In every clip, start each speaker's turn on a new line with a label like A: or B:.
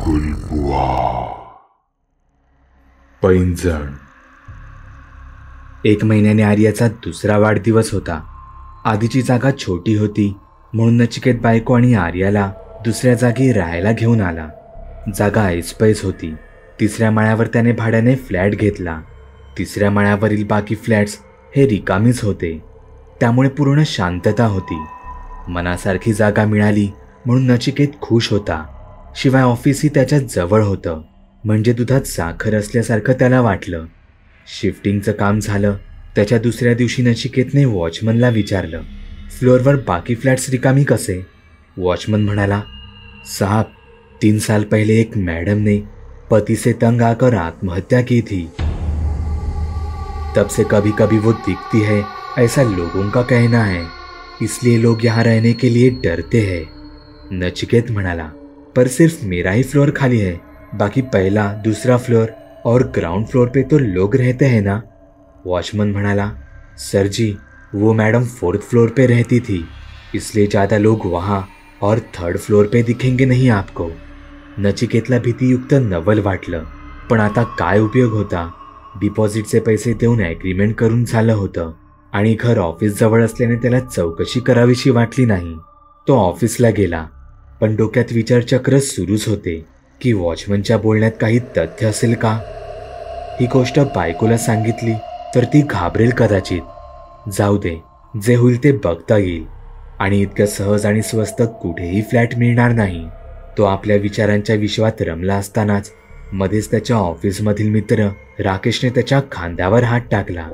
A: गुलबुआ. पैंजण.
B: 1 महिन्याने आर्याचा दुसरा वाढदिवस होता. आधीची जागा छोटी होती म्हणून नचिकेत बायको आणि आर्याला दुसऱ्या जागी राहायला घेऊन आला. जागा ऐसपैस होती. 3ऱ्या माळ्यावर त्याने भाड्याने फ्लॅट घेतला. 3ऱ्या माळ्यावरील बाकी फ्लॅट्स हे रिकामीच होते. त्यामुळे पूर्ण शांतता होती. मनासारखी जागा मिळाली म्हणून नचिकेत खुश होता. शिवाय ऑफिसही त्याच्या जवळ होतं, म्हणजे दुधात साखर असल्यासारखं त्याला वाटलं. शिफ्टिंगचं काम झालं त्याच्या दुसऱ्या दिवशी नचिकेतने वॉचमनला विचारलं, फ्लोअरवर बाकी फ्लॅट्स रिकामी कसे? वॉचमन म्हणाला, साहब 3 साल पहले एक मैडम ने पति से तंग आकर आत्महत्या की थी. तब से कभी कभी वो दिखती है, ऐसा लोगों का कहना है, इसलिए लोग यहाँ रहने के लिए डरते हैं. नचिकेत म्हणाला, पर सिर्फ मेरा ही फ्लोर खाली है, बाकी पहला, दूसरा फ्लोर और ग्राउंड फ्लोर पे तो लोग रहते हैं ना. वॉचमन म्हणाला, सर जी वो मैडम 4th फ्लोर पे रहती थी, इसलिए ज़्यादा लोग वहाँ और 3rd फ्लोर पे दिखेंगे नहीं आपको. नचिकेतला भीतीयुक्त नवल वाटलं, पण आता काय उपयोग होता. डिपॉझिटचे पैसे देऊन ॲग्रीमेंट करून झालं होतं आणि घर ऑफिस जवळ असल्याने त्याला चौकशी करावीशी वाटली नाही. तो ऑफिसला गेला, पण डोक्यात विचारचक्र सुरूच होते की वॉचमनच्या बोलण्यात काही तथ्य असेल का. ही गोष्ट बायकोला सांगितली तर ती घाबरेल कदाचित. जाऊ दे, जे होईल ते बघता येईल. आणि इतकं सहज आणि स्वस्त कुठेही फ्लॅट मिळणार नाही. तो आपल्या विचारांच्या विश्वात रमला असतानाच मध्येच त्याच्या ऑफिसमधील मित्र राकेशने त्याच्या खांद्यावर हात टाकला.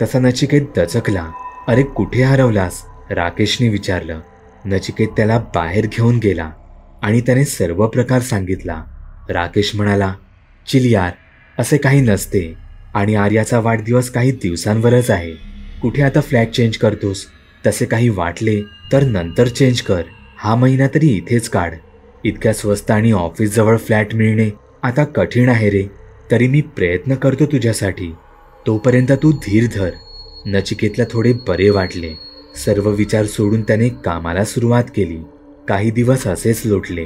B: तसा नचिकेत दचकला. अरे कुठे हरवलास? राकेशने विचारलं. नचिकेत त्याला बाहेर घेऊन गेला आणि त्याने सर्व प्रकार सांगितला. राकेश म्हणाला, चिल यार, असे काही नसते आणि आर्याचा वाढदिवस काही दिवसांवरच आहे. कुठे आता फ्लॅट चेंज करतोस? तसे काही वाटले तर नंतर चेंज कर. हा महिना तरी इथेच काढ. इतक्या स्वस्त आणि ऑफिस जवळ फ्लॅट मिळणे आता कठीण आहे रे. तरी मी प्रयत्न करतो तुझ्यासाठी. तोपर्यंत तू धीर धर. नचिकेतला थोडे बरे वाटले. सर्व विचार सोडून त्याने कामाला सुरुवात केली. काही दिवस असेच लोटले.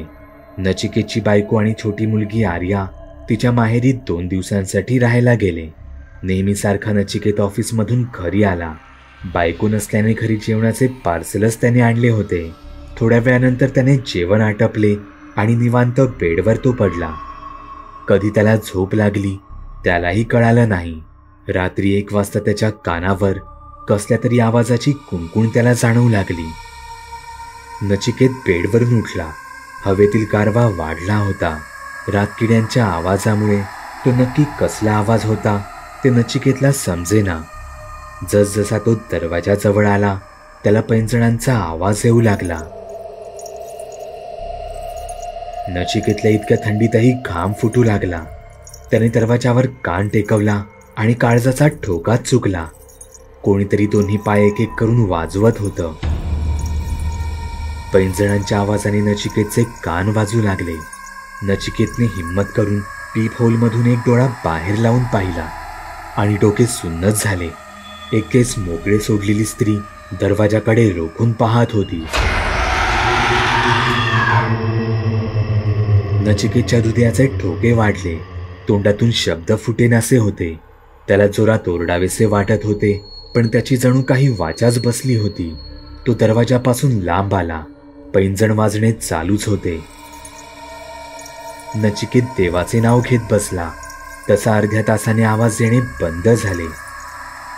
B: नचिकेतची बायको आणि छोटी मुलगी आर्या तिच्या माहेरी 2 दिवसांसाठी राहायला गेले. नेहमीसारखा नचिकेत ऑफिसमधून घरी आला. बायको नसल्याने घरी जेवणाचे पार्सलच त्याने आणले होते. थोड्या वेळानंतर त्याने जेवण आटपले आणि निवांत बेडवर तो पडला. कधी त्याला झोप लागली त्यालाही कळालं नाही. रात्री 1 वाजता त्याच्या कानावर कसल्या तरी आवाजाची कुणकुण त्याला जाणवू लागली. नचिकेत बेडवरून उठला. हवेतील गारवा वाढला होता. रातकिड्यांच्या आवाजामुळे तो नक्की कसला आवाज होता ते नचिकेतला समजेना. जसजसा तो दरवाजाजवळ आला त्याला पैंजणांचा आवाज येऊ लागला. नचिकेतल्या इतक्या थंडीतही घाम फुटू लागला. त्याने दरवाजावर कान टेकवला आणि काळजाचा ठोकाच चुकला. कोणीतरी दोन्ही पाय एक एक करून वाजवत होतं. पैंजणांच्या आवाजाने नचिकेतचे कान वाजू लागले. नचिकेतने हिम्मत करून पीप होलमधून एक डोळा बाहेर लावून पाहिला आणि डोके सुन्नच झाले. एक केस मोकळे सोडलेली स्त्री दरवाजाकडे रोखून पाहत होती. नचिकेतच्या हृदयाचे ठोके वाढले. तोंडातून शब्द फुटेनासे होते. त्याला जोरात ओरडावेसे वाटत होते, पण त्याची जणू काही वाचाच बसली होती. तो दरवाजापासून लांब आला. पैंजण वाजणे चालूच होते. नचिकेत देवाचे नाव घेत बसला. तसा अर्ध्या तासाने आवाज येणे बंद झाले.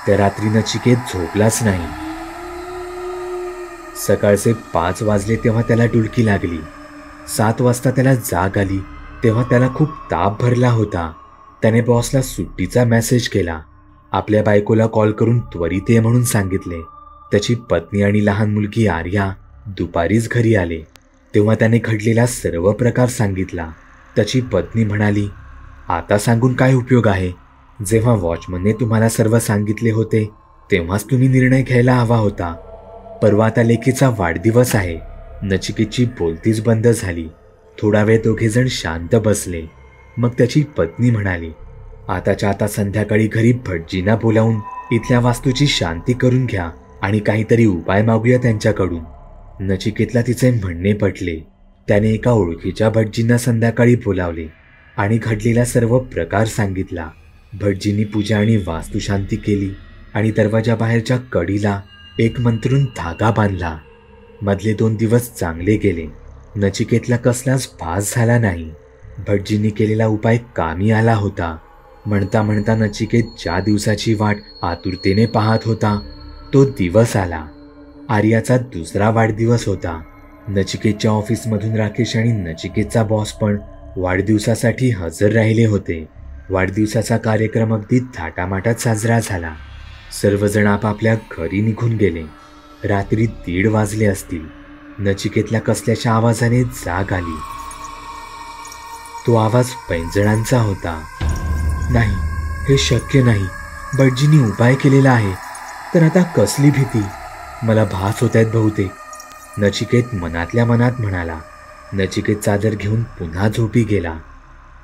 B: त्या रात्री नचिकेत झोपलाच नाही. सकाळचे 5 वाजले तेव्हा त्याला डुलकी लागली. 7 वाजता त्याला जाग आली तेव्हा त्याला खूप ताप भरला होता. त्याने बॉसला सुट्टीचा मेसेज केला. आपल्या बायकोला कॉल करून त्वरित ये म्हणून सांगितले. त्याची पत्नी आणि लहान मुलगी आर्या दुपारीच घरी आले. तेव्हा त्याने घडलेला सर्व प्रकार सांगितला. त्याची पत्नी म्हणाली, आता सांगून काय उपयोग आहे? जेव्हा वॉचमनने तुम्हाला सर्व सांगितले होते तेव्हाच तुम्ही निर्णय घ्यायला हवा होता. परवा आता लेकीचा वाढदिवस आहे. नचिकेतची बोलतीच बंद झाली. थोडा वेळ दोघेजण शांत बसले. मग त्याची पत्नी म्हणाली, आताच्या आता संध्याकाळी घरी भटजींना बोलावून इथल्या वास्तूची शांती करून घ्या आणि काहीतरी उपाय मागूया त्यांच्याकडून. नचिकेतला तिचे म्हणणे पटले. त्याने एका ओळखीच्या भटजींना संध्याकाळी बोलावले आणि घडलेला सर्व प्रकार सांगितला. भटजींनी पूजा आणि वास्तुशांती केली आणि दरवाजा बाहेरच्या कडीला एक मंत्रून धागा बांधला. मधले 2 दिवस चांगले गेले. नचिकेतला कसलाच भास झाला नाही. भटजींनी केलेला उपाय कामी आला होता. म्हणता म्हणता नचिकेत ज्या दिवसाची वाट आतुरतेने पाहत होता तो दिवस आला. आर्याचा दुसरा वाढदिवस होता. नचिकेतच्या ऑफिसमधून राकेश आणि नचिकेतचा बॉस पण वाढदिवसासाठी हजर राहिले होते. वाढदिवसाचा कार्यक्रम अगदी थाटामाटात साजरा झाला. सर्वजण आपापल्या घरी निघून गेले. रात्री 1:30 वाजले असतील. नचिकेतला कसल्याच्या आवाजाने जाग आली. तो आवाज पैंजणांचा होता. नाही, हे शक्य नाही. भटजींनी उपाय केलेला आहे, तर आता कसली भीती. मला भास होत आहेत बहुतेक, नचिकेत मनातल्या मनात म्हणाला. नचिकेत चादर घेऊन पुन्हा झोपी गेला.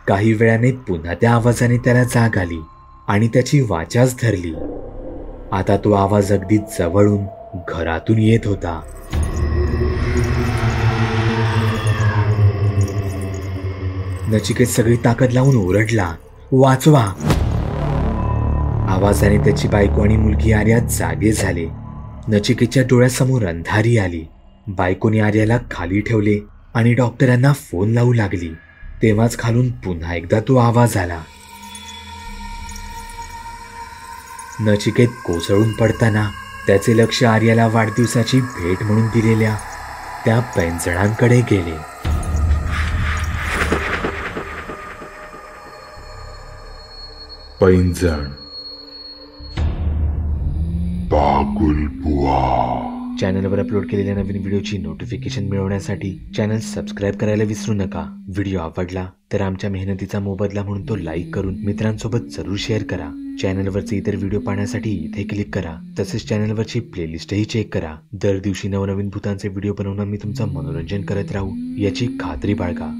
B: काही वेळाने पुन्हा त्या आवाजाने त्याला जाग आली आणि त्याची वाचाच धरली. आता तो आवाज अगदी जवळून घरातून येत होता. नचिकेत सगळी ताकद लावून ओरडला, वाचवा. आवाजाने त्याची बायको आणि मुलगी आर्या जागे झाले. नचिकेतच्या डोळ्यासमोर अंधारी आली. बायकोने आर्याला खाली ठेवले आणि डॉक्टरांना फोन लावू लागली. तेव्हाच खालून पुन्हा एकदा तो आवाज आला. नचिकेत कोसळून पडताना त्याचे लक्ष आर्याला वाढदिवसाची भेट म्हणून दिलेल्या त्या पैंजणांकडे गेले.
A: पैंजण. बागुल बुवा.
B: चॅनलवर अपलोड केलेल्या नवीन व्हिडिओची नोटिफिकेशन मिळवण्यासाठी चॅनल सबस्क्राईब करायला विसरू नका. व्हिडिओ आवडला तर आमच्या मेहनतीचा मोबदला म्हणून तो लाईक करून मित्रांसोबत जरूर शेअर करा. चॅनलवरचे इतर व्हिडिओ पाहण्यासाठी इथे क्लिक करा. तसेच चॅनलवरची प्लेलिस्टही चेक करा. दर दिवशी नवनवीन भूतांचे व्हिडिओ बनवून मी तुमचं मनोरंजन करत राहू याची खात्री बाळगा.